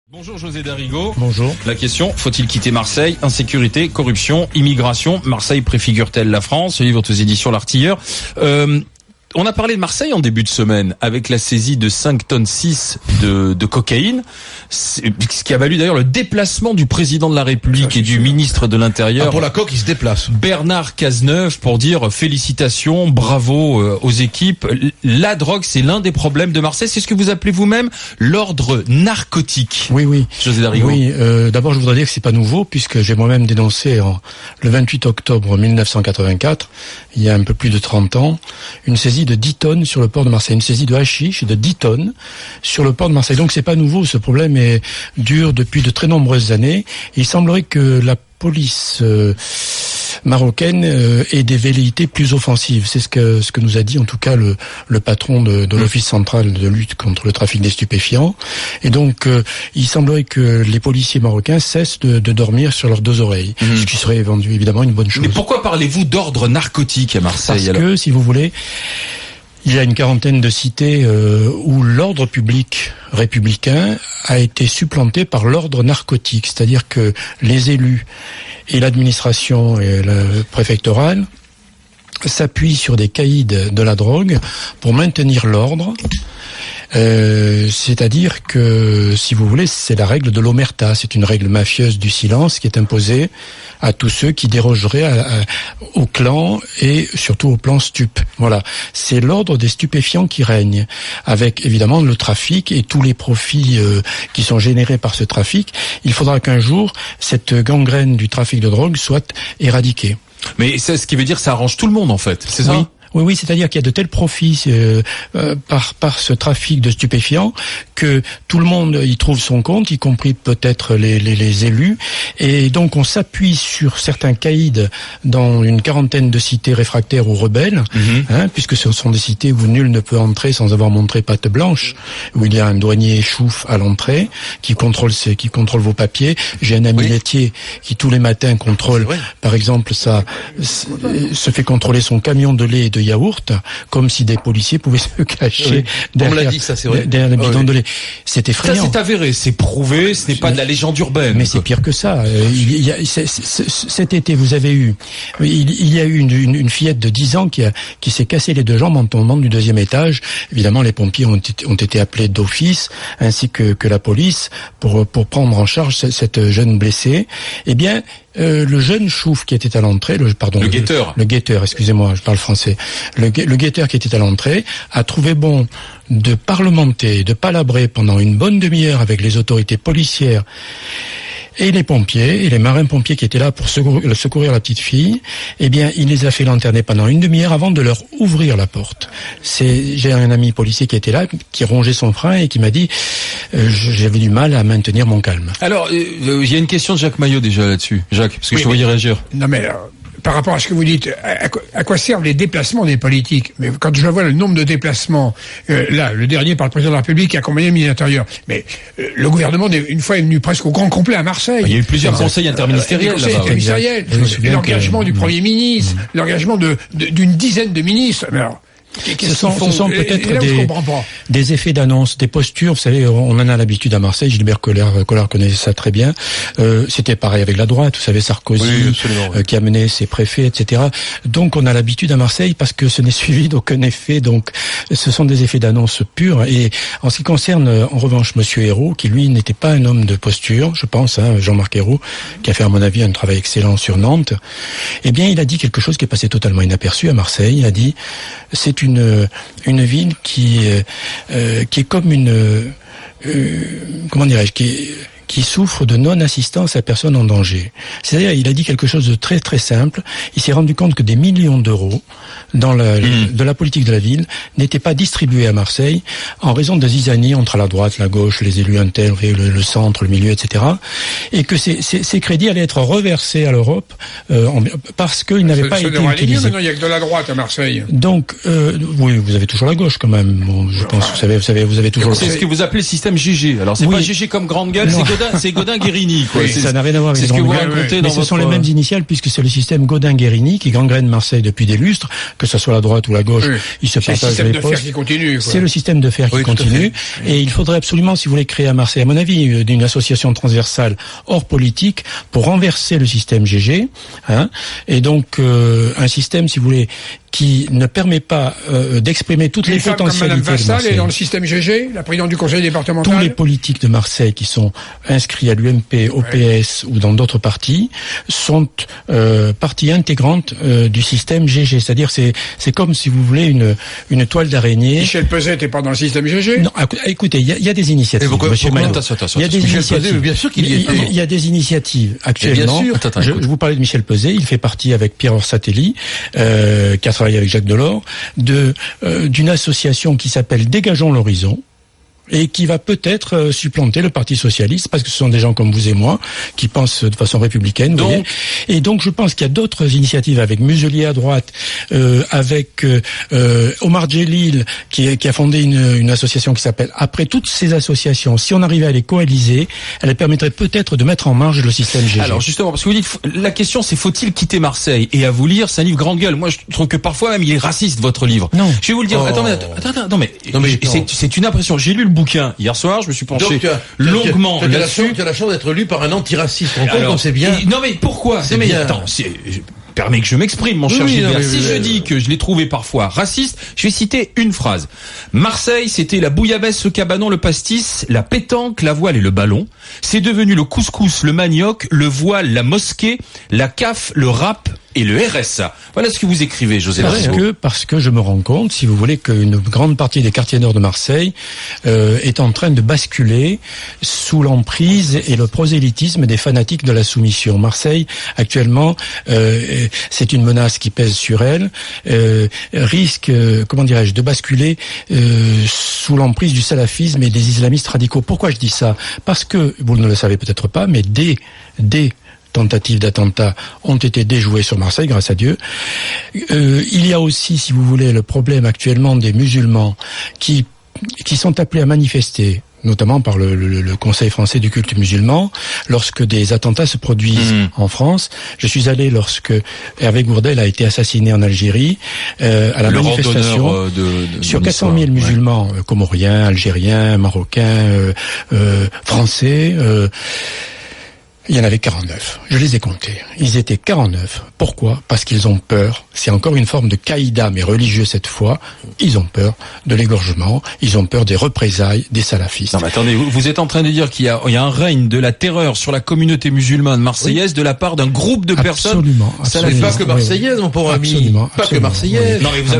Bonjour José Darigo. Bonjour. La question, faut-il quitter Marseille? Insécurité, corruption, immigration. Marseille préfigure-t-elle la France? Livre aux éditions L'Artilleur. On a parlé de Marseille en début de semaine avec la saisie de 5 tonnes 6 de cocaïne, ce qui a valu d'ailleurs le déplacement du président de la République et du ministre de l'Intérieur. Ah, pour la coque, il se déplace. Bernard Cazeneuve, pour dire félicitations, bravo aux équipes. La drogue, c'est l'un des problèmes de Marseille. C'est ce que vous appelez vous-même l'ordre narcotique. Oui. José Darigo. Oui, d'abord je voudrais dire que c'est pas nouveau puisque j'ai moi-même dénoncé le 28 octobre 1984, il y a un peu plus de 30 ans, une saisie de 10 tonnes sur le port de Marseille, une saisie de hashish de 10 tonnes sur le port de Marseille. Donc c'est pas nouveau, ce problème dure depuis de très nombreuses années. Il semblerait que la police marocaine ait des velléités plus offensives. C'est ce que nous a dit en tout cas le patron de l'Office central de lutte contre le trafic des stupéfiants. Et donc il semblerait que les policiers marocains cessent de dormir sur leurs deux oreilles, ce qui serait évidemment une bonne chose. Mais pourquoi parlez-vous d'ordre narcotique à Marseille? Parce que, si vous voulez, il y a une quarantaine de cités où l'ordre public républicain a été supplanté par l'ordre narcotique, c'est-à-dire que les élus et l'administration et le préfectorale s'appuient sur des caïds de la drogue pour maintenir l'ordre. C'est-à-dire que, si vous voulez, c'est la règle de l'omerta, c'est une règle mafieuse du silence qui est imposée à tous ceux qui dérogeraient au clan et surtout au plan stup. Voilà, c'est l'ordre des stupéfiants qui règne, avec évidemment le trafic et tous les profits qui sont générés par ce trafic. Il faudra qu'un jour, cette gangrène du trafic de drogue soit éradiquée. Mais c'est ce qui veut dire que ça arrange tout le monde en fait, c'est ça? Oui, c'est-à-dire qu'il y a de tels profits par ce trafic de stupéfiants que tout le monde y trouve son compte, y compris peut-être les élus. Et donc on s'appuie sur certains caïds dans une quarantaine de cités réfractaires ou rebelles, puisque ce sont des cités où nul ne peut entrer sans avoir montré patte blanche, où il y a un douanier chouf à l'entrée qui contrôle vos papiers. J'ai un ami laitier qui tous les matins contrôle, par exemple, se fait contrôler son camion de lait et de yaourt, comme si des policiers pouvaient se cacher derrière les bidons de lait. C'est effrayant. Ça, c'est avéré, c'est prouvé, ce n'est pas de la légende urbaine. Mais c'est pire que ça. Cet été, il y a eu une fillette de 10 ans qui s'est cassé les deux jambes en tombant du 2e étage. Évidemment, les pompiers ont été appelés d'office, ainsi que la police, pour prendre en charge cette jeune blessée. Eh bien, le jeune chouf qui était à l'entrée, le guetteur, excusez-moi, je parle français. Le guetteur qui était à l'entrée a trouvé bon de parlementer, de palabrer pendant une bonne demi-heure avec les autorités policières et les pompiers, et les marins-pompiers qui étaient là pour secourir la petite fille. Eh bien, il les a fait lanterner pendant une demi-heure avant de leur ouvrir la porte. J'ai un ami policier qui était là, qui rongeait son frein et qui m'a dit j'avais du mal à maintenir mon calme. Alors, il y a une question de Jacques Maillot déjà là-dessus. Jacques, parce que je te voyais réagir. Non mais... par rapport à ce que vous dites, à quoi servent les déplacements des politiques? Mais quand je vois le nombre de déplacements, là, le dernier par le président de la République qui a accompagné le ministre de l'Intérieur, mais le gouvernement, une fois, est venu presque au grand complet à Marseille. Il y a eu plusieurs conseils interministériels. L'engagement du Premier ministre, l'engagement d'une dizaine de ministres. Mais alors, ce sont peut-être des effets d'annonce, des postures. Vous savez, on en a l'habitude à Marseille. Gilbert Collard connaît ça très bien. C'était pareil avec la droite. Vous savez, Sarkozy, qui a mené ses préfets, etc. Donc, on a l'habitude à Marseille parce que ce n'est suivi d'aucun effet. Donc, ce sont des effets d'annonce purs. Et en ce qui concerne, en revanche, Monsieur Ayrault, qui lui n'était pas un homme de posture, je pense, Jean-Marc Ayrault, qui a fait à mon avis un travail excellent sur Nantes. Eh bien, il a dit quelque chose qui est passé totalement inaperçu à Marseille. Il a dit, c'est une ville qui est comme comment dirais-je, qui souffre de non-assistance à personne en danger. C'est-à-dire, il a dit quelque chose de très très simple. Il s'est rendu compte que des millions d'euros de la politique de la ville n'étaient pas distribués à Marseille en raison de zizanie entre la droite, la gauche, les élus internes, le centre, le milieu, etc. Et que ces crédits allaient être reversés à l'Europe parce qu'ils n'avaient pas été utilisés. Maintenant, il n'y a que de la droite à Marseille. Donc, oui, vous avez toujours la gauche quand même. Bon, je pense, vous savez toujours. C'est ce que vous appelez le système GG. Alors, c'est pas GG comme grande gueule, c'est Godin-Guérini, quoi. Oui, ça n'a rien à voir avec c'est ce que vous Godin. racontez Mais dans ce sont les votre... mêmes initiales puisque c'est le système Godin-Guérini qui gangrène Marseille depuis des lustres, que ce soit la droite ou la gauche. Oui. Ils se C'est le partagent système les de fer postes. qui continue, quoi. C'est le système de fer qui continue. Et il faudrait absolument, si vous voulez créer à Marseille, à mon avis, une association transversale hors politique pour renverser le système GG, hein, et donc un système, si vous voulez, qui ne permet pas d'exprimer toutes les potentialités Madame Vassal de Marseille. est dans le système GG, la présidente du conseil départemental. Tous les politiques de Marseille qui sont inscrits à l'UMP, au PS ou dans d'autres partis sont partie intégrante du système GG. C'est-à-dire c'est comme si vous voulez une toile d'araignée. Michel Pezet n'était pas dans le système GG. Non, écoutez, il y a des initiatives. Monsieur Maillot. Il y a des initiatives. Bien sûr qu'il y était. Il y a des initiatives actuellement. Bien sûr. Je vous parlais de Michel Pezet. Il fait partie avec Pierre Orsatelli, qui a travaillé avec Jacques Delors, d'une association qui s'appelle Dégageons l'horizon, et qui va peut-être supplanter le Parti socialiste, parce que ce sont des gens comme vous et moi qui pensent de façon républicaine. Vous voyez. Et donc je pense qu'il y a d'autres initiatives avec Muselier à droite, avec Omar Djelil qui a fondé une association qui s'appelle Après. Toutes ces associations, si on arrivait à les coaliser, elles permettraient peut-être de mettre en marge le système GG. Alors justement, parce que vous dites, la question c'est faut-il quitter Marseille? Et à vous lire, c'est un livre grande gueule. Moi je trouve que parfois même il est raciste, votre livre. Non. Je vais vous le dire. Attends, c'est une impression. J'ai lu le bouquin hier soir, je me suis penché longuement là-dessus. Tu as la chance d'être lu par un antiraciste. Alors, c'est bien. Non mais pourquoi? C'est bien. Attends, permets que je m'exprime, mon cher Gilbert. Si je dis que je l'ai trouvé parfois raciste, je vais citer une phrase. Marseille, c'était la bouillabaisse, le cabanon, le pastis, la pétanque, la voile et le ballon. C'est devenu le couscous, le manioc, le voile, la mosquée, la CAF, le rap et le RSA. Voilà ce que vous écrivez, José Larrigo. Parce que je me rends compte, si vous voulez, qu'une grande partie des quartiers nord de Marseille est en train de basculer sous l'emprise et le prosélytisme des fanatiques de la soumission. Marseille, actuellement, c'est une menace qui pèse sur elle, risque, de basculer sous l'emprise du salafisme et des islamistes radicaux. Pourquoi je dis ça? Parce que, vous ne le savez peut-être pas, mais des tentatives d'attentats ont été déjouées sur Marseille, grâce à Dieu. Il y a aussi, si vous voulez, le problème actuellement des musulmans qui sont appelés à manifester, notamment par le Conseil français du culte musulman, lorsque des attentats se produisent en France. Je suis allé lorsque Hervé Gourdel a été assassiné en Algérie, à la manifestation sur 400 000 musulmans, comoriens, algériens, marocains, français. Il y en avait 49. Je les ai comptés. Ils étaient 49. Pourquoi? Parce qu'ils ont peur. C'est encore une forme de caïda, mais religieux cette fois. Ils ont peur de l'égorgement. Ils ont peur des représailles des salafistes. Non, mais attendez, vous êtes en train de dire qu'il y a un règne de la terreur sur la communauté musulmane marseillaise de la part d'un groupe de personnes. Absolument. C'est pas que marseillaise, mon pauvre ami. Absolument. Pas que marseillaise. Non, mais vous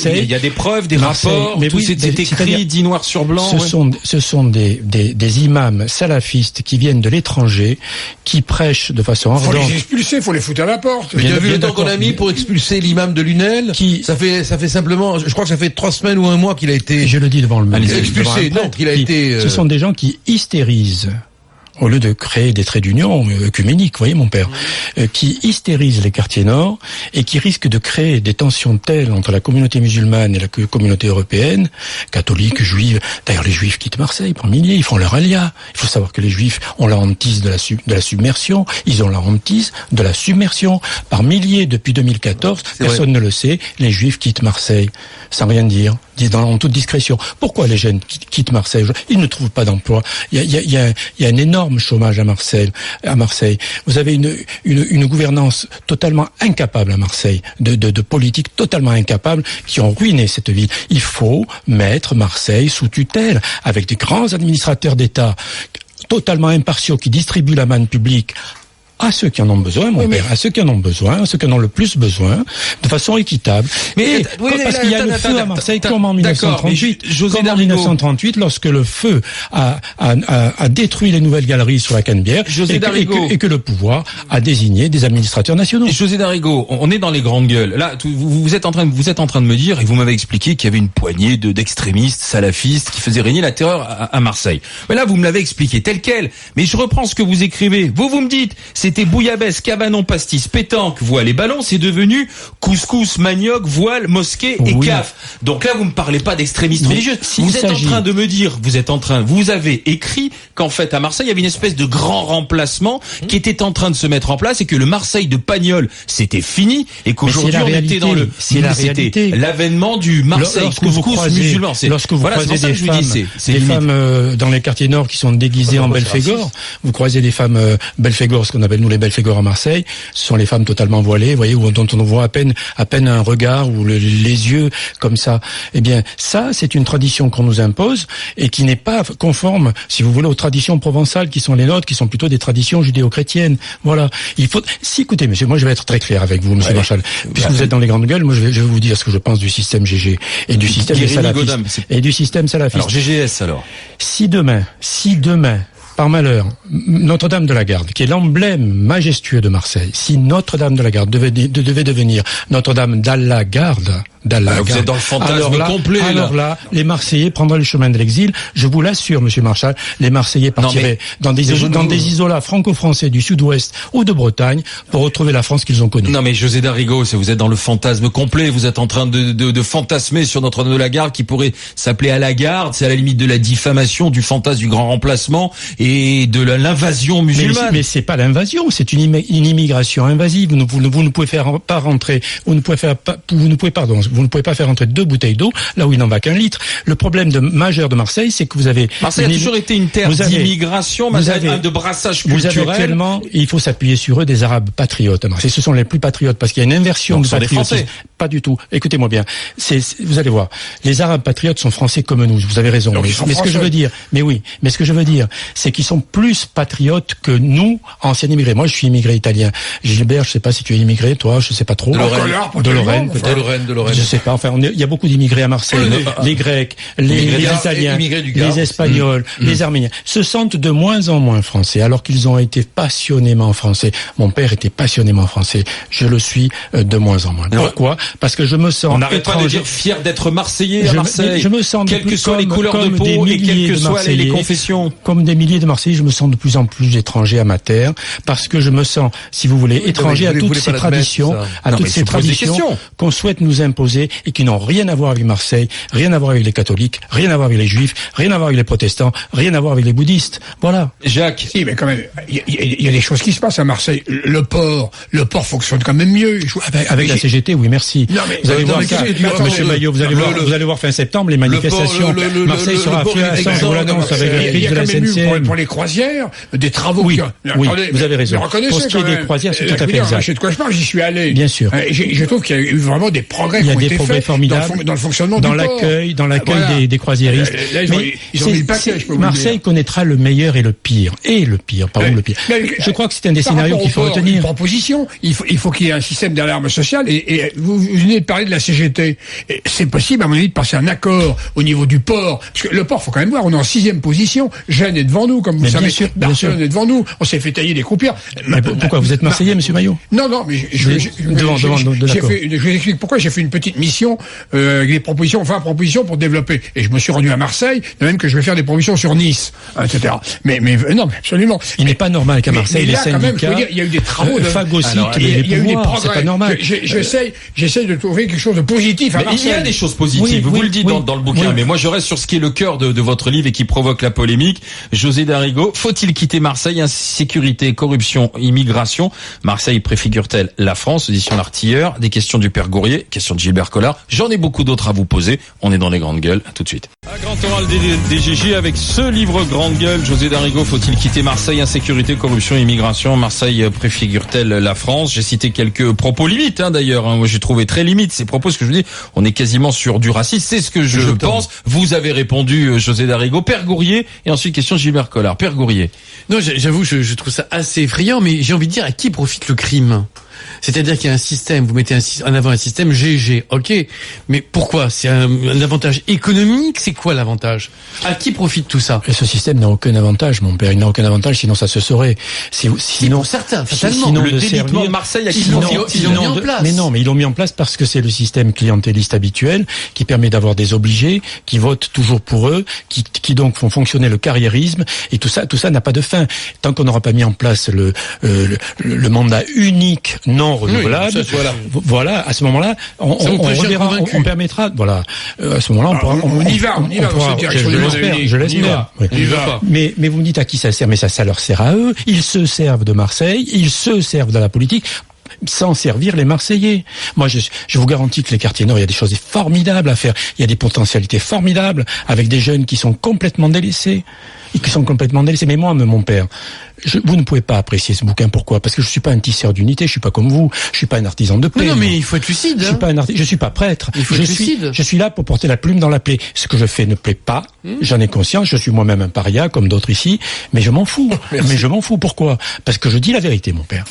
avez, il y a des preuves, des rapports, mais tout c'est écrit, dit noir sur blanc. Ce sont des imams salafistes qui viennent de l'étranger, qui prêchent de façon ardente. Faut les expulser, faut les foutre à la porte. Mais tu as vu le temps qu'on a mis pour expulser l'imam de Lunel? Ça fait simplement, je crois que ça fait 3 semaines ou un mois qu'il a été. Je le dis devant le monde. Expulsé, non, qu'il a été. Ce sont des gens qui hystérisent. Au lieu de créer des traits d'union œcuméniques, voyez mon père, qui hystérisent les quartiers nord et qui risquent de créer des tensions telles entre la communauté musulmane et la communauté européenne, catholique, juive. D'ailleurs, les juifs quittent Marseille par milliers, ils font leur alia. Il faut savoir que les juifs ont la hantise de la submersion, ils ont la hantise de la submersion. Par milliers depuis 2014, personne ne le sait, les juifs quittent Marseille, sans rien dire, en toute discrétion. Pourquoi les jeunes quittent Marseille? Ils ne trouvent pas d'emploi. Il y a un énorme chômage à Marseille. Vous avez une gouvernance totalement incapable à Marseille, de politiques totalement incapables qui ont ruiné cette ville. Il faut mettre Marseille sous tutelle avec des grands administrateurs d'État totalement impartiaux qui distribuent la manne publique à ceux qui en ont besoin, mon père, à ceux qui en ont besoin, à ceux qui en ont le plus besoin, de façon équitable. Parce qu'il y a le feu à Marseille comme en 1938. Comme en 1938, lorsque le feu a détruit les nouvelles galeries sur la Canebière et que le pouvoir a désigné des administrateurs nationaux. José Darrigo, on est dans les grandes gueules. Là, vous êtes en train de me dire, et vous m'avez expliqué qu'il y avait une poignée d'extrémistes salafistes qui faisaient régner la terreur à Marseille. Mais là, vous me l'avez expliqué tel quel. Mais je reprends ce que vous écrivez. Vous me dites, c'était bouillabaisse, cabanon, pastis, pétanque, voile et ballon. C'est devenu couscous, manioc, voile, mosquée et caf. Donc là, vous me parlez pas d'extrémistes religieux. Vous êtes en train de me dire, vous avez écrit qu'en fait, à Marseille, il y avait une espèce de grand remplacement qui était en train de se mettre en place et que le Marseille de Pagnol, c'était fini et qu'aujourd'hui, on était dans c'était l'avènement du Marseille couscous musulman. Lorsque vous croisez des femmes dans les quartiers nord qui sont déguisées en Belphégor, vous croisez des femmes Belphégor, ce qu'on appelle nous les Belphégor à Marseille, ce sont les femmes totalement voilées, vous voyez, dont on voit à peine un regard ou les yeux comme ça. Eh bien, ça, c'est une tradition qu'on nous impose et qui n'est pas conforme, si vous voulez, aux traditions provençales qui sont les nôtres, qui sont plutôt des traditions judéo-chrétiennes. Voilà. Écoutez, monsieur, moi je vais être très clair avec vous, monsieur Marchal, puisque vous êtes dans les grandes gueules, moi je vais vous dire ce que je pense du système GG et du système salafiste. Alors GGS alors. Si demain, par malheur, Notre-Dame de la Garde, qui est l'emblème majestueux de Marseille, si Notre-Dame de la Garde devait devenir Notre-Dame d'Alla-Garde, vous êtes dans le fantasme complet. Alors là, les Marseillais prendraient le chemin de l'exil. Je vous l'assure, monsieur Marchal, les Marseillais partiraient dans des isolats franco-français du sud-ouest ou de Bretagne pour retrouver la France qu'ils ont connue. Non mais José Darrigo, vous êtes dans le fantasme complet. Vous êtes en train de fantasmer sur Notre-Dame de la Garde qui pourrait s'appeler à la Garde. C'est à la limite de la diffamation, du fantasme du grand remplacement et de l'invasion musulmane. Mais c'est pas l'invasion, c'est une immigration invasive. Vous ne pouvez pas rentrer, vous ne pouvez pas faire rentrer 2 bouteilles d'eau là où il n'en va qu'un litre. Le problème majeur de Marseille, c'est que vous avez... Marseille a toujours été une terre d'immigration, de brassage culturel. Vous avez actuellement, il faut s'appuyer sur eux, des Arabes patriotes à Marseille. Ce sont les plus patriotes parce qu'il y a une inversion de patriotisme. Pas du tout. Écoutez-moi bien. Vous allez voir. Les Arabes patriotes sont français comme nous. Vous avez raison. Mais ce que je veux dire, c'est qu'ils sont plus patriotes que nous, anciens immigrés. Moi, je suis immigré italien. Gilbert, je sais pas si tu es immigré, toi, je sais pas trop. De Lorraine. Je sais pas. Enfin, il y a beaucoup d'immigrés à Marseille. Les Grecs, les Italiens, les Espagnols, les Arméniens se sentent de moins en moins français, alors qu'ils ont été passionnément français. Mon père était passionnément français. Je le suis de moins en moins. Pourquoi? Parce que je me sens étranger. On n'arrête pas de dire fier d'être Marseillais à Marseille. Je me sens quelles que soient les couleurs de peau et quelles que soient les confessions. Comme des milliers de Marseillais, je me sens de plus en plus étranger à ma terre, parce que je me sens, si vous voulez, étranger à toutes ces traditions, qu'on souhaite nous imposer et qui n'ont rien à voir avec Marseille, rien à voir avec les catholiques, rien à voir avec les juifs, rien à voir avec les protestants, rien à voir avec les bouddhistes. Voilà. Jacques. Si, mais quand même, il y a des choses qui se passent à Marseille. Le port fonctionne quand même mieux. Avec la CGT, oui, merci. Non, mais vous allez voir ça, monsieur Maillot, vous allez voir fin septembre, les manifestations. Marseille sera fluorescent, je vous l'annonce, avec la crise de la SNCF. Pour les croisières, des travaux. Oui, vous avez raison. Pour ce qui est des croisières, c'est tout à fait exact. Je sais de quoi je parle, j'y suis allé. Bien sûr. Je trouve qu'il y a eu vraiment des progrès qui ont été faits formidables dans le fonctionnement du port. Dans l'accueil des croisiéristes. Là, ils ont mis le paquet, je peux vous le dire. Marseille connaîtra le meilleur et le pire. Le pire. Je crois que c'est un des scénarios qu'il faut retenir. Proposition. Il faut qu'il y ait un système d'alarme sociale et vous venez de parler de la CGT. C'est possible, à mon avis, de passer un accord au niveau du port. Parce que le port, faut quand même voir, on est en 6e position. Gênes est devant nous, comme vous savez. Barcelone est devant nous. On s'est fait tailler des croupières. Mais pourquoi? Vous êtes Marseillais, monsieur Maillot? Non, mais je vous explique pourquoi j'ai fait une petite mission, avec des propositions, pour développer. Et je me suis rendu à Marseille, de même que je vais faire des propositions sur Nice, etc. Mais non, absolument. Il n'est pas normal qu'à Marseille, les syndicats, quand même, il y a eu des travaux phagocytent les pouvoirs. C'est pas normal. J'essaie de trouver quelque chose de positif à Marseille. Il y a des choses positives. Vous le dites dans le bouquin. Mais moi, je reste sur ce qui est le cœur de votre livre et qui provoque la polémique. José Darrigo, faut-il quitter Marseille? Insécurité, corruption, immigration. Marseille préfigure-t-elle la France? Édition L'Artilleur. Des questions du Père Gourier, questions de Gilbert Collard. J'en ai beaucoup d'autres à vous poser. On est dans les grandes gueules. À tout de suite. Un grand oral des GG avec ce livre grande gueule. José Darrigo, faut-il quitter Marseille? Insécurité, corruption, immigration. Marseille préfigure-t-elle la France? J'ai cité quelques propos limites, d'ailleurs. Moi, j'ai trouvé très limite ces propos. Ce que je vous dis, on est quasiment sur du racisme. C'est ce que je pense. Vous avez répondu, José Darrigo. Père Gourier. Et ensuite, question de Gilbert Collard. Père Gourier. Non, j'avoue, je trouve ça assez effrayant, mais j'ai envie de dire, à qui profite le crime? C'est-à-dire qu'il y a un système, vous mettez en avant un système GG, ok, mais pourquoi? C'est un avantage économique? C'est quoi l'avantage? À qui profite tout ça? Et ce système n'a aucun avantage, mon père. Il n'a aucun avantage, sinon ça se saurait. Sinon, certains, fatalement. Sinon, le délitement de Marseille, ils l'ont mis en place. Mais non, mais ils l'ont mis en place parce que c'est le système clientéliste habituel qui permet d'avoir des obligés qui votent toujours pour eux, qui donc font fonctionner le carriérisme, et tout ça n'a pas de fin. Tant qu'on n'aura pas mis en place le mandat unique non renouvelable, voilà, à ce moment-là, on reverra, on permettra, voilà, à ce moment-là, on y va dans cette direction. Je l'espère. Mais vous me dites à qui ça sert? Mais ça leur sert à eux. Ils se servent de Marseille, ils se servent de la politique, sans servir les Marseillais. Moi, je vous garantis que les quartiers nord, il y a des choses formidables à faire. Il y a des potentialités formidables avec des jeunes qui sont complètement délaissés. Mais moi, mon père, vous ne pouvez pas apprécier ce bouquin. Pourquoi? Parce que je suis pas un tisseur d'unité, je suis pas comme vous, je suis pas un artisan de plaie. Non, mais il faut être lucide. Je suis pas prêtre. Il faut être lucide. Je suis là pour porter la plume dans la plaie. Ce que je fais ne plaît pas, j'en ai conscience, je suis moi-même un paria, comme d'autres ici, mais je m'en fous. Mais je m'en fous. Pourquoi? Parce que je dis la vérité, mon père.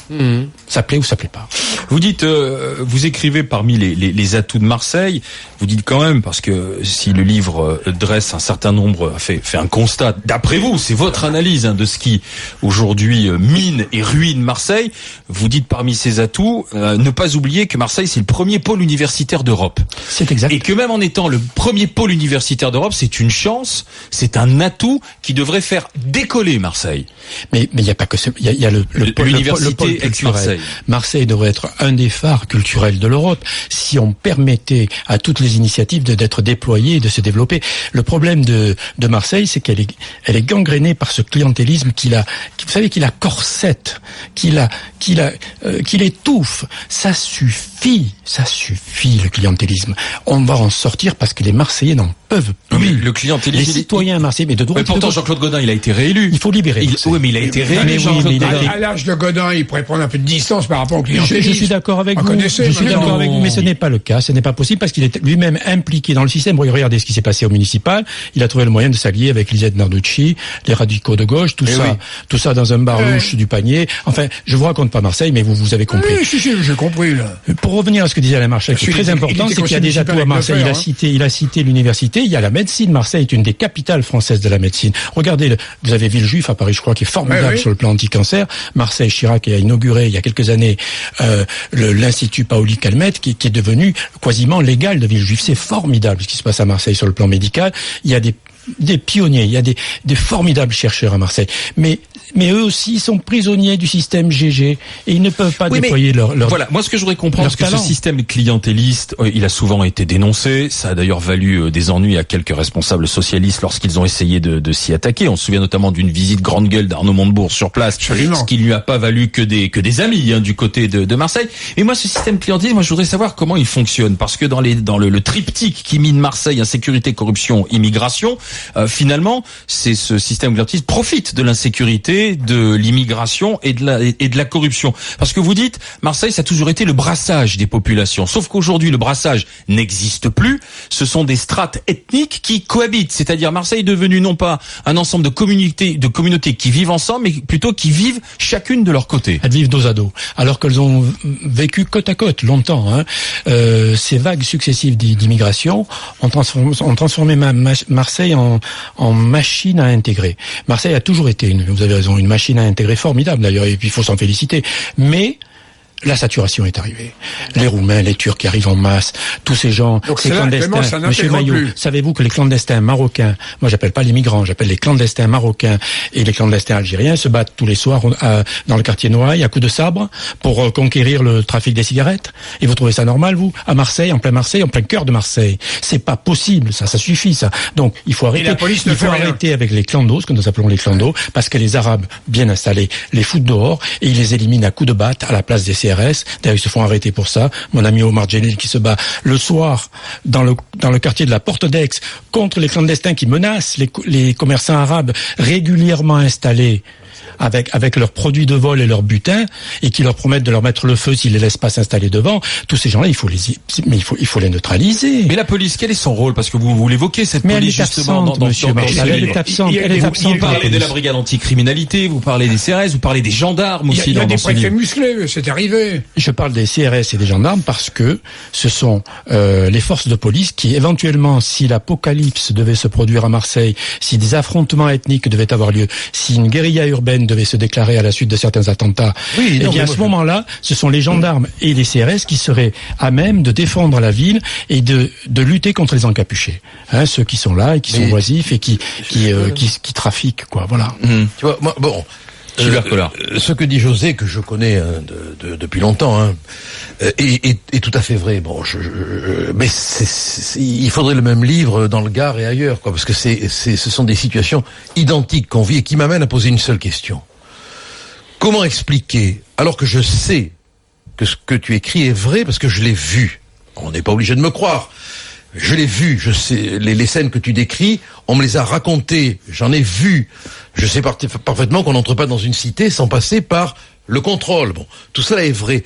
Ça plaît ou ça plaît pas. Vous dites, vous écrivez parmi les atouts de Marseille, vous dites quand même, parce que si le livre dresse un certain nombre, fait un constat, d'après vous, c'est votre analyse de ce qui aujourd'hui mine et ruine Marseille, vous dites parmi ces atouts, ne pas oublier que Marseille c'est le premier pôle universitaire d'Europe. C'est exact. Et que même en étant le premier pôle universitaire d'Europe, c'est une chance, c'est un atout qui devrait faire décoller Marseille. Mais il n'y a pas que ce, il y a le pôle culturel. Marseille devrait être un des phares culturels de l'Europe si on permettait à toutes les initiatives d'être déployées et de se développer. Le problème de Marseille, c'est qu'elle est gangrénée par ce clientélisme qui la corsette, qui l'étouffe. Ça suffit le clientélisme. On va en sortir parce que les Marseillais n'en peuvent plus. Mais le clientélisme, les citoyens marseillais, mais de droite. Mais pourtant, Jean-Claude Godin, il a été réélu. Il faut libérer. Oui, mais il a été réélu. À l'âge de Godin, il pourrait prendre un peu de distance par rapport au clientélisme. Je suis d'accord avec vous. Je suis d'accord avec vous, mais ce n'est pas le cas. Ce n'est pas possible parce qu'il est lui-même impliqué dans le système. Regardez ce qui s'est passé au municipal. Il a trouvé le moyen de s'allier avec Lisette Narducci, les radicaux de gauche, tout ça dans un bar louche du panier. Enfin, je vous raconte pas Marseille, mais vous avez compris. Oui, si, j'ai compris, là. Pour revenir à ce que disait Alain Marchal, qui est très important, c'est qu'il y a des atouts à Marseille. Il a cité l'université. Il y a la médecine. Marseille est une des capitales françaises de la médecine. Regardez, vous avez Villejuif à Paris, je crois, qui est formidable sur le plan anti-cancer. Marseille, Chirac a inauguré il y a quelques années l'Institut Paoli Calmette, qui est devenu quasiment légal de Villejuif. C'est formidable ce qui se passe à Marseille sur le plan médical. Il y a des pionniers, il y a des formidables chercheurs à Marseille. Mais eux aussi sont prisonniers du système GG et ils ne peuvent pas déployer leur Voilà, moi ce que je voudrais comprendre, c'est que ce système clientéliste, il a souvent été dénoncé, ça a d'ailleurs valu des ennuis à quelques responsables socialistes lorsqu'ils ont essayé de s'y attaquer. On se souvient notamment d'une visite grande gueule d'Arnaud Montebourg sur place, ce qui ne lui a pas valu que des amis du côté de Marseille. Et moi ce système clientéliste, moi je voudrais savoir comment il fonctionne, parce que dans le triptyque qui mine Marseille, insécurité, corruption, immigration, finalement, c'est ce système clientéliste profite de l'insécurité, de l'immigration et de la corruption. Parce que vous dites, Marseille, ça a toujours été le brassage des populations. Sauf qu'aujourd'hui, le brassage n'existe plus. Ce sont des strates ethniques qui cohabitent. C'est-à-dire, Marseille est devenu non pas un ensemble de communautés qui vivent ensemble, mais plutôt qui vivent chacune de leur côté. Elles vivent dos à dos. Alors qu'elles ont vécu côte à côte, longtemps. Ces vagues successives d'immigration ont transformé Marseille en machine à intégrer. Marseille a toujours été, vous avez raison, une machine à intégrer formidable d'ailleurs, et puis il faut s'en féliciter. Mais la saturation est arrivée. Les Roumains, les Turcs qui arrivent en masse, tous ces gens, donc ces clandestins. Monsieur Maillot, savez-vous que les clandestins marocains, moi j'appelle pas les migrants, j'appelle les clandestins marocains et les clandestins algériens se battent tous les soirs dans le quartier Noailles à coups de sabre pour conquérir le trafic des cigarettes. Et vous trouvez ça normal, vous, à Marseille, en plein cœur de Marseille? C'est pas possible, ça suffit, ça. Donc il faut arrêter. Il faut arrêter avec les clandos, ce que nous appelons les clandos, parce que les Arabes bien installés les foutent dehors et ils les éliminent à coups de batte à la place des CRS. D'ailleurs, ils se font arrêter pour ça. Mon ami Omar Djelil qui se bat le soir dans le quartier de la Porte d'Aix contre les clandestins qui menacent les commerçants arabes régulièrement installés avec leurs produits de vol et leurs butins, et qui leur promettent de leur mettre le feu s'ils les laissent pas s'installer devant, tous ces gens-là, il faut les neutraliser. Mais la police, quel est son rôle? Parce que vous l'évoquez, cette police, justement, elle est absente. Vous parlez de la brigade anticriminalité, vous parlez des CRS, vous parlez des gendarmes aussi. Il y a des préfets musclés, c'est arrivé. Je parle des CRS et des gendarmes parce que ce sont les forces de police qui, éventuellement, si l'apocalypse devait se produire à Marseille, si des affrontements ethniques devaient avoir lieu, si une guérilla urbaine devait se déclarer à la suite de certains attentats, à ce moment-là, ce sont les gendarmes et les CRS qui seraient à même de défendre la ville et de lutter contre les encapuchés. Ceux qui sont là et qui sont oisifs et qui trafiquent, quoi. Voilà. Tu vois, moi, bon. Ce que dit José, que je connais depuis longtemps, est tout à fait vrai. Bon, mais il faudrait le même livre dans le Gard et ailleurs, quoi, parce que ce sont des situations identiques qu'on vit et qui m'amènent à poser une seule question. Comment expliquer, alors que je sais que ce que tu écris est vrai, parce que je l'ai vu. On n'est pas obligé de me croire. Je l'ai vu, je sais, les scènes que tu décris, on me les a racontées, j'en ai vu. Je sais parfaitement qu'on n'entre pas dans une cité sans passer par le contrôle. Bon, tout cela est vrai.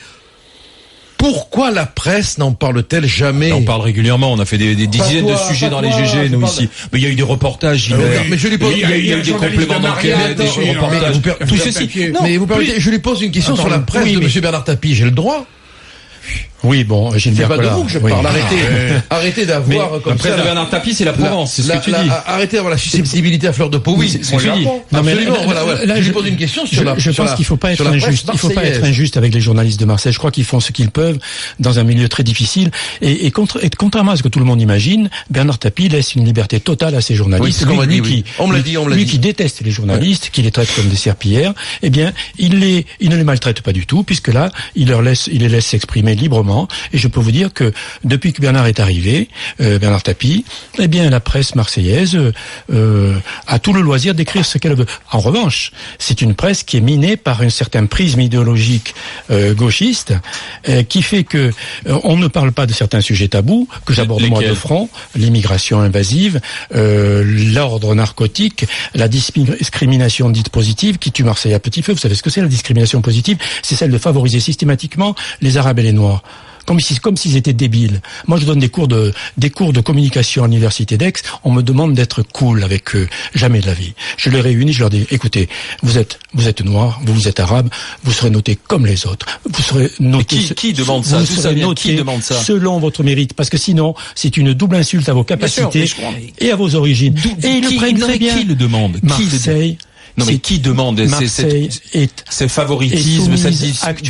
Pourquoi la presse n'en parle-t-elle jamais? On parle régulièrement, on a fait des dizaines de sujets dans les GG, nous, ici. Mais il y a eu des reportages divers. Mais je lui pose, il y a eu des compléments d'enquête, des reportages. Tout ceci. Mais vous permettez, je lui pose une question sur la presse de M. Bernard Tapie, j'ai le droit? Oui, bon, c'est pas de vous que je parle. Arrêtez d'avoir comme ça. Après, Bernard Tapie, c'est la Provence, c'est ce que tu dis. Arrêtez d'avoir la susceptibilité à fleur de peau. Oui, c'est ce que je dis. Absolument, voilà. Là, je pose une question sur la. Je pense qu'il faut pas être injuste. Il faut pas être injuste avec les journalistes de Marseille. Je crois qu'ils font ce qu'ils peuvent dans un milieu très difficile. Et contrairement à ce que tout le monde imagine, Bernard Tapie laisse une liberté totale à ses journalistes. On me l'a dit. Lui qui déteste les journalistes, qui les traite comme des serpillères, eh bien, il ne les maltraite pas du tout, puisque là, il les laisse s'exprimer librement. Et je peux vous dire que depuis que Bernard est arrivé, Bernard Tapie, eh bien la presse marseillaise a tout le loisir d'écrire ce qu'elle veut. En revanche, c'est une presse qui est minée par un certain prisme idéologique gauchiste, qui fait que on ne parle pas de certains sujets tabous que j'aborde moi de front: l'immigration invasive, l'ordre narcotique, la discrimination dite positive qui tue Marseille à petit feu. Vous savez ce que c'est la discrimination positive? C'est celle de favoriser systématiquement les Arabes et les Noirs. Comme s'ils étaient débiles. Moi, je donne des cours de communication à l'université d'Aix. On me demande d'être cool avec eux. Jamais de la vie. Je les réunis, je leur dis, écoutez, vous êtes noirs, vous êtes arabes, vous serez notés comme les autres. Vous serez notés. Qui demande ça? Vous serez notés selon votre mérite. Parce que sinon, c'est une double insulte à vos capacités et à vos origines. Et ils le prennent très bien. Qui le demande? Marseille. Non, mais qui demande ce favoritisme, cette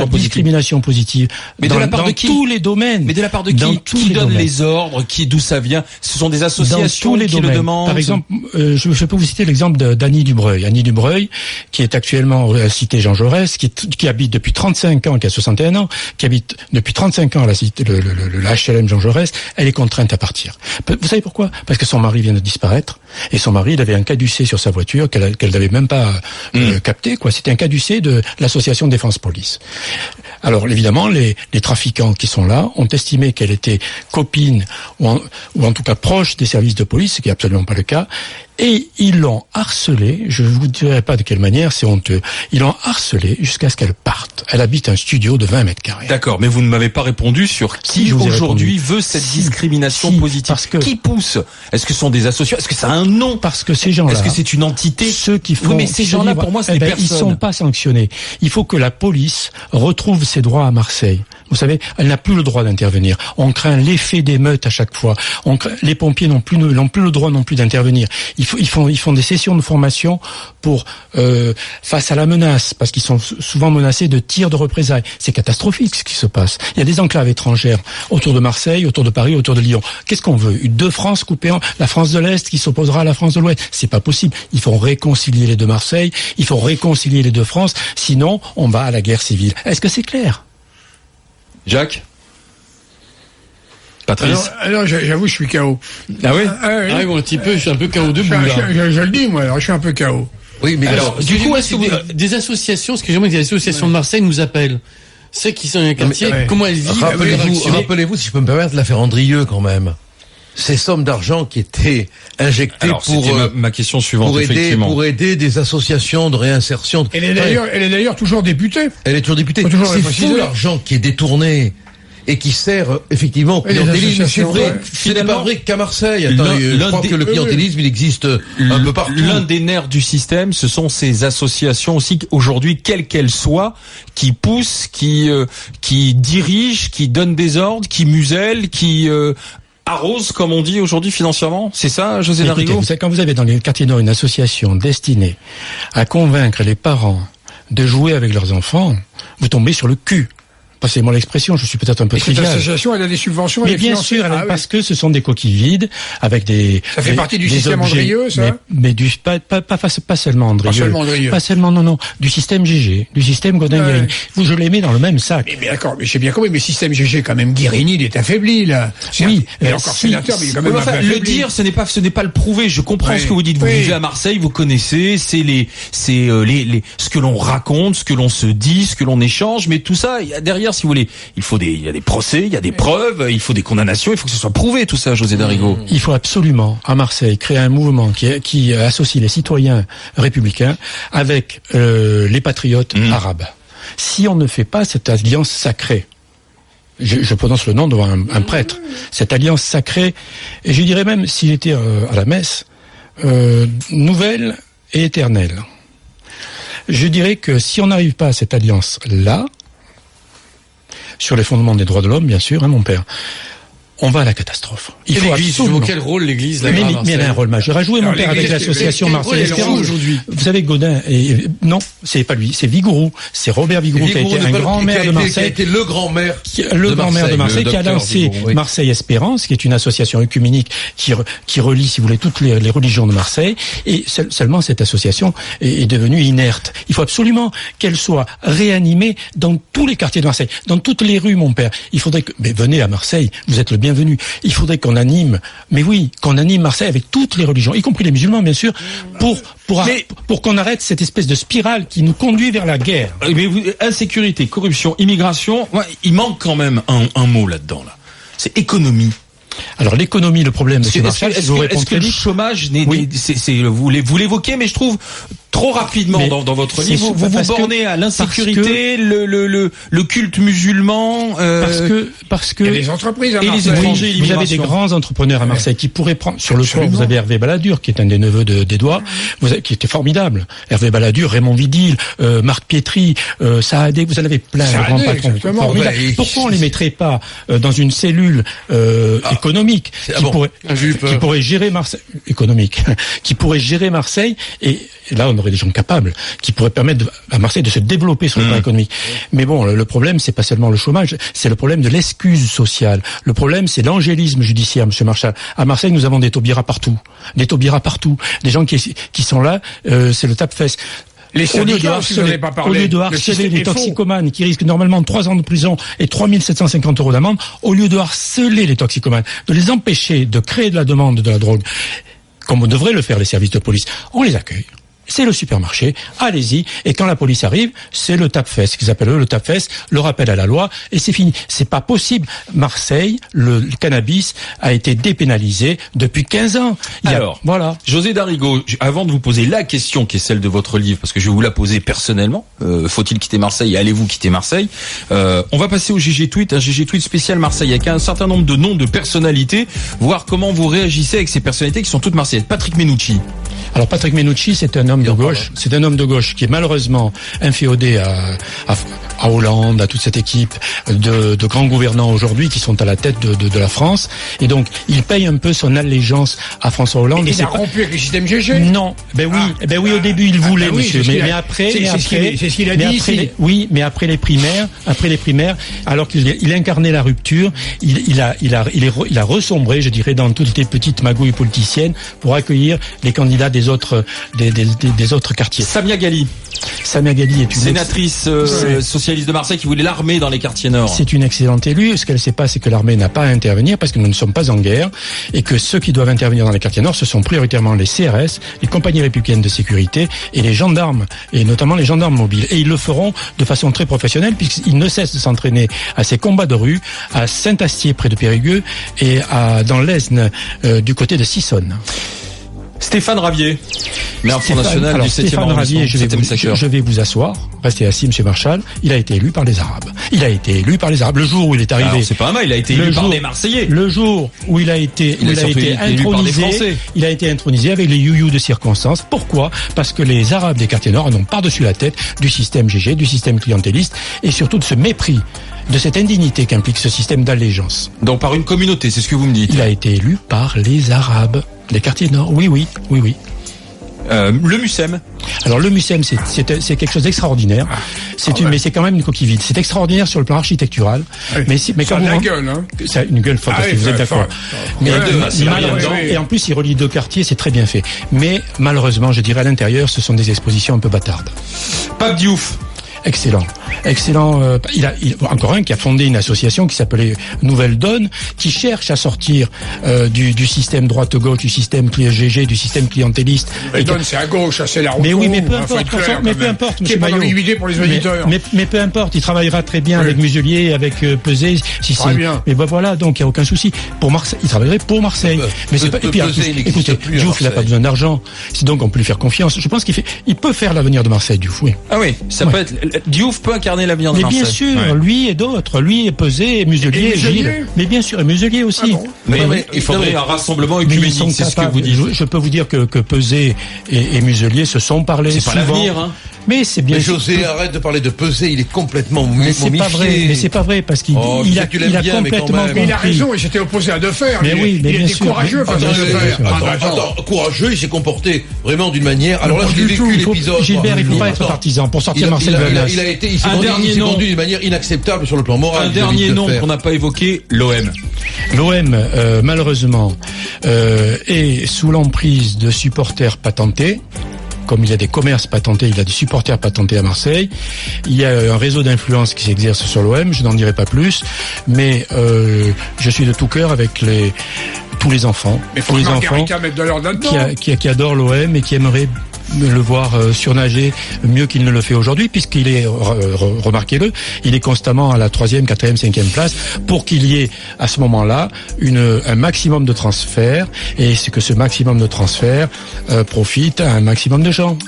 discrimination positive? Mais de la part de qui? Dans tous les domaines. Mais de la part de qui? Qui donne les ordres? D'où ça vient? Ce sont des associations qui le demandent. Par exemple, je peux vous citer l'exemple d'Annie Dubreuil. Annie Dubreuil, qui est actuellement à la cité Jean Jaurès, qui habite depuis 35 ans, qui a 61 ans, qui habite depuis 35 ans à la cité, le HLM Jean Jaurès, elle est contrainte à partir. Vous savez pourquoi? Parce que son mari vient de disparaître, et son mari, il avait un caducé sur sa voiture qu'elle n'avait même pas capté, quoi. C'était un caducé de l'association Défense Police. Alors évidemment, les trafiquants qui sont là ont estimé qu'elle était copine ou en tout cas proche des services de police, ce qui est absolument pas le cas. Et ils l'ont harcelée, je ne vous dirai pas de quelle manière, c'est honteux. Ils l'ont harcelée jusqu'à ce qu'elle parte. Elle habite un studio de 20 mètres carrés. D'accord, mais vous ne m'avez pas répondu sur qui aujourd'hui veut cette discrimination positive. Parce que qui pousse? Est-ce que ce sont des associations? Est-ce que ça a un nom? Parce que ces gens-là... Est-ce que c'est une entité? Ceux qui font... Oui, mais ces gens-là, pour moi, c'est des personnes. Ils sont pas sanctionnés. Il faut que la police retrouve ses droits à Marseille. Vous savez, elle n'a plus le droit d'intervenir. On craint l'effet d'émeute à chaque fois. Les pompiers n'ont plus le droit non plus d'intervenir. Ils font des sessions de formation pour face à la menace, parce qu'ils sont souvent menacés de tirs de représailles. C'est catastrophique ce qui se passe. Il y a des enclaves étrangères autour de Marseille, autour de Paris, autour de Lyon. Qu'est-ce qu'on veut? Deux France coupées en la France de l'Est qui s'opposera à la France de l'Ouest. C'est pas possible. Il faut réconcilier les deux Marseille, il faut réconcilier les deux France, sinon on va à la guerre civile. Est-ce que c'est clair? Jacques? Patrice? Alors j'avoue, je suis KO. Ah oui? Ah oui, un petit peu, je suis un peu KO debout, je le dis, moi, alors je suis un peu KO. Oui, mais alors, du coup, est-ce que des associations, excusez-moi, des associations de Marseille nous appellent? Ceux qui sont dans les quartiers, comment elles vivent? Rappelez-vous, si je peux me permettre, l'affaire Andrieux, quand même. ces sommes d'argent qui étaient injectées pour ma question suivante, pour aider des associations de réinsertion. Elle est d'ailleurs toujours députée. Elle est toujours députée. C'est fou l'argent qui est détourné et qui sert effectivement au clientélisme. C'est vrai, ce n'est pas vrai qu'à Marseille. Je crois que le clientélisme, il existe un peu partout. L'un des nerfs du système, ce sont ces associations aussi, aujourd'hui, quelles qu'elles soient, qui poussent, qui dirigent, qui donnent des ordres, qui musellent, qui arrosent, comme on dit aujourd'hui financièrement. C'est ça, José Darigo? Quand vous avez dans les quartiers nord une association destinée à convaincre les parents de jouer avec leurs enfants, vous tombez sur le cul. Passez-moi l'expression, je suis peut-être un peu trivial. Cette association, elle a des subventions. Mais bien sûr, parce que ce sont des coquilles vides avec des. Ça fait partie du système Andrieux, ça. Mais pas seulement Andrieux. Pas seulement Andrieux. Pas seulement, non, du système GG, du système Godin-Guérini. Je les mets dans le même sac. Mais d'accord, mais j'ai bien compris, mais système GG, quand même, Guérini, il est affaibli, là. Oui. Il est encore sénateur, mais il est quand même affaibli. Le dire, ce n'est pas le prouver. Je comprends ce que vous dites. Vous vivez à Marseille, vous connaissez, ce que l'on raconte, ce que l'on se dit, ce que l'on échange, mais tout ça, derrière, si vous voulez, il y a des procès, il y a des preuves, il faut des condamnations, il faut que ce soit prouvé tout ça, José Darigo. Il faut absolument, à Marseille, créer un mouvement qui associe les citoyens républicains avec les patriotes arabes. Si on ne fait pas cette alliance sacrée, je prononce le nom devant un prêtre, cette alliance sacrée, et je dirais même, s'il était à la messe, nouvelle et éternelle. Je dirais que si on n'arrive pas à cette alliance-là, sur les fondements des droits de l'homme, bien sûr, mon père, on va à la catastrophe. Il faut absolument... Quel rôle l'Église mais elle a un rôle majeur. A joué mon père avec l'association Marseille Espérance aujourd'hui. Vous savez, Godin, non, c'est pas lui, c'est Vigourou, c'est Robert Vigourou qui a été un grand maire de Marseille, qui a été le grand maire de Marseille, qui a lancé Marseille Espérance, qui est une association œcuménique qui relie, si vous voulez, toutes les religions de Marseille. Et seulement cette association est devenue inerte. Il faut absolument qu'elle soit réanimée dans tous les quartiers de Marseille, dans toutes les rues, mon père. Il faudrait que, mais venez à Marseille, vous êtes le bienvenue. Il faudrait qu'on anime, mais oui, qu'on anime Marseille avec toutes les religions, y compris les musulmans, bien sûr, pour qu'on arrête cette espèce de spirale qui nous conduit vers la guerre. Mais insécurité, corruption, immigration, il manque quand même un mot là-dedans, là. C'est économie. Alors l'économie, le problème, M. Marchal, est-ce que le chômage, vous l'évoquez, mais je trouve trop rapidement dans votre livre, vous bornez à l'insécurité, le culte musulman, parce que il y a des entreprises à et Marseille. les étrangers, vous avez des grands entrepreneurs à Marseille qui pourraient prendre sur le toit. Vous avez Hervé Balladur, qui est un des neveux d'Édouard, qui était formidable. Hervé Balladur, Raymond Vidil, Marc Pietri, Saadé, vous en avez plein de grands patrons formidables. Pourquoi on les mettrait pas dans une cellule économique qui pourrait gérer Marseille, qui pourrait gérer Marseille, et là on aurait des gens capables qui pourraient permettre à Marseille de se développer sur le plan économique. Mais bon, le problème c'est pas seulement le chômage, c'est le problème de l'excuse sociale. Le problème c'est l'angélisme judiciaire, Monsieur Marchal. À Marseille nous avons des taubira partout, des gens qui sont là, c'est le tape-fesse. Au lieu de harceler les toxicomanes qui risquent normalement 3 ans de prison et 3 750 € d'amende, au lieu de harceler les toxicomanes, de les empêcher de créer de la demande de la drogue, comme on devrait le faire les services de police, on les accueille. C'est le supermarché, allez-y, et quand la police arrive, c'est le tape-fesse, qu'ils appellent le tape-fesse, le rappel à la loi, et c'est fini. C'est pas possible. Marseille, le cannabis a été dépénalisé depuis 15 ans. Alors, voilà. José Darigo, avant de vous poser la question qui est celle de votre livre, parce que je vais vous la poser personnellement, faut-il quitter Marseille et allez-vous quitter Marseille, on va passer au GG Tweet, un GG Tweet spécial Marseille, avec un certain nombre de noms de personnalités, voir comment vous réagissez avec ces personnalités qui sont toutes marseillaises. Patrick Menucci. Alors Patrick Menucci, c'est un homme de gauche. C'est un homme de gauche qui est malheureusement inféodé à Hollande, à toute cette équipe de grands gouvernants aujourd'hui qui sont à la tête de la France. Et donc, il paye un peu son allégeance à François Hollande. Il a rompu avec le système GG. Non. Ben oui, au début, il voulait, monsieur. Mais après, c'est ce qu'il a dit ici. Oui, mais après les primaires, alors qu'il incarnait la rupture, il a ressombré, je dirais, dans toutes les petites magouilles politiciennes pour accueillir les candidats des autres quartiers. Samia Ghali. Samia Ghali est une sénatrice socialiste de Marseille qui voulait l'armée dans les quartiers nord. C'est une excellente élue. Ce qu'elle ne sait pas, c'est que l'armée n'a pas à intervenir parce que nous ne sommes pas en guerre et que ceux qui doivent intervenir dans les quartiers nord, ce sont prioritairement les CRS, les compagnies républicaines de sécurité et les gendarmes, et notamment les gendarmes mobiles. Et ils le feront de façon très professionnelle puisqu'ils ne cessent de s'entraîner à ces combats de rue, à Saint-Astier près de Périgueux et dans l'Aisne du côté de Sissonne. Stéphane Ravier, maire Front National du 7e arrondissement. Je vais vous asseoir. Restez assis, monsieur Marchal. Il a été élu par les Arabes. Le jour où il est arrivé. Alors, c'est pas mal, il a été élu par les Marseillais. Le jour où il a été intronisé, il a été intronisé avec les you-you de circonstance. Pourquoi? Parce que les Arabes des quartiers nord en ont par-dessus la tête du système GG, du système clientéliste et surtout de ce mépris, de cette indignité qu'implique ce système d'allégeance. Donc par une communauté, c'est ce que vous me dites. Il a été élu par les Arabes des quartiers nord. Oui. Le MUSEM. Alors le MUSEM, c'est quelque chose d'extraordinaire. Mais c'est quand même une coquille vide. C'est extraordinaire sur le plan architectural. Oui. Mais ça a la gueule, hein. Ça a une gueule fantastique. Vous êtes d'accord. Et en plus, il relie deux quartiers, c'est très bien fait. Mais malheureusement, je dirais à l'intérieur, ce sont des expositions un peu bâtardes. Pape Diouf. Excellent. Il encore un qui a fondé une association qui s'appelait Nouvelle Donne, qui cherche à sortir du système droite-gauche, du système GG, du système clientéliste. Nouvelle Donne, c'est à gauche, c'est la route. Mais oui, mais peu importe, monsieur Maillot. Pour les auditeurs. Mais peu importe, il travaillera très bien avec Muselier, avec Pesé. Très bien. Mais voilà, donc il n'y a aucun souci. Pour Marseille, il travaillerait pour Marseille. Mais c'est pas. Et puis, écoutez, Diouf, il n'a pas besoin d'argent. C'est donc on peut lui faire confiance. Je pense il peut faire l'avenir de Marseille, Diouf. Oui. Ah oui, ça peut être. Diouf peut incarner l'avenir de Marseille. Mais bien sûr, lui et d'autres, lui et Pesé, et Muselier, et Gilles. Mais bien sûr, et Muselier aussi. Ah bon. Mais il faudrait un rassemblement œcuménique, c'est ce que vous dites. Je peux vous dire que Pesé et Muselier se sont parlé souvent. C'est pas l'avenir, hein. Mais c'est bien. Mais José, arrête de parler de Pesé, il est complètement momifié. Mais c'est pas vrai, parce qu'il a complètement compris. Mais il a raison, il s'était opposé à Defer. Mais oui, mais bien sûr. Courageux face à Defer. Attends, courageux, il s'est comporté vraiment d'une manière. Alors là, je l'ai vécu l'épisode. Gilbert, il ne faut pas être partisan pour sortir Marcel Vallas. Il s'est vendu d'une manière inacceptable sur le plan moral. Un dernier nom qu'on n'a pas évoqué, l'OM. L'OM, malheureusement, est sous l'emprise de supporters patentés. Comme il y a des commerces patentés, il y a des supporters patentés à Marseille. Il y a un réseau d'influence qui s'exerce sur l'OM, je n'en dirai pas plus. Mais je suis de tout cœur avec tous les enfants. Mais faut que Margarita mette de l'ordre là-dedans. Qui adorent l'OM et qui aimeraient le voir surnager mieux qu'il ne le fait aujourd'hui, puisqu'il est, remarquez-le, il est constamment à la 3e, 4e, 5e place, pour qu'il y ait à ce moment-là un maximum de transferts, et c'est que ce maximum de transferts profite à un maximum de gens.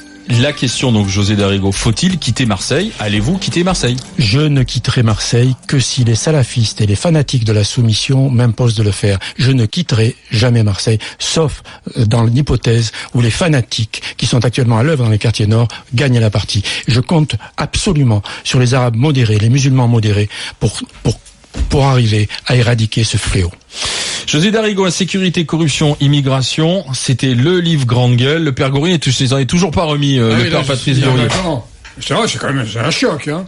La question donc, José Darigo, faut-il quitter Marseille? Allez-vous quitter Marseille? Je ne quitterai Marseille que si les salafistes et les fanatiques de la soumission m'imposent de le faire. Je ne quitterai jamais Marseille, sauf dans l'hypothèse où les fanatiques qui sont actuellement à l'œuvre dans les quartiers nord gagnent la partie. Je compte absolument sur les Arabes modérés, les musulmans modérés, pour arriver à éradiquer ce fléau. José Darigo, insécurité, corruption, immigration, c'était le livre grande gueule. Le père Gourine n'en est toujours pas remis, le père Patrice Gourine. C'est vrai, c'est quand même un choc, hein.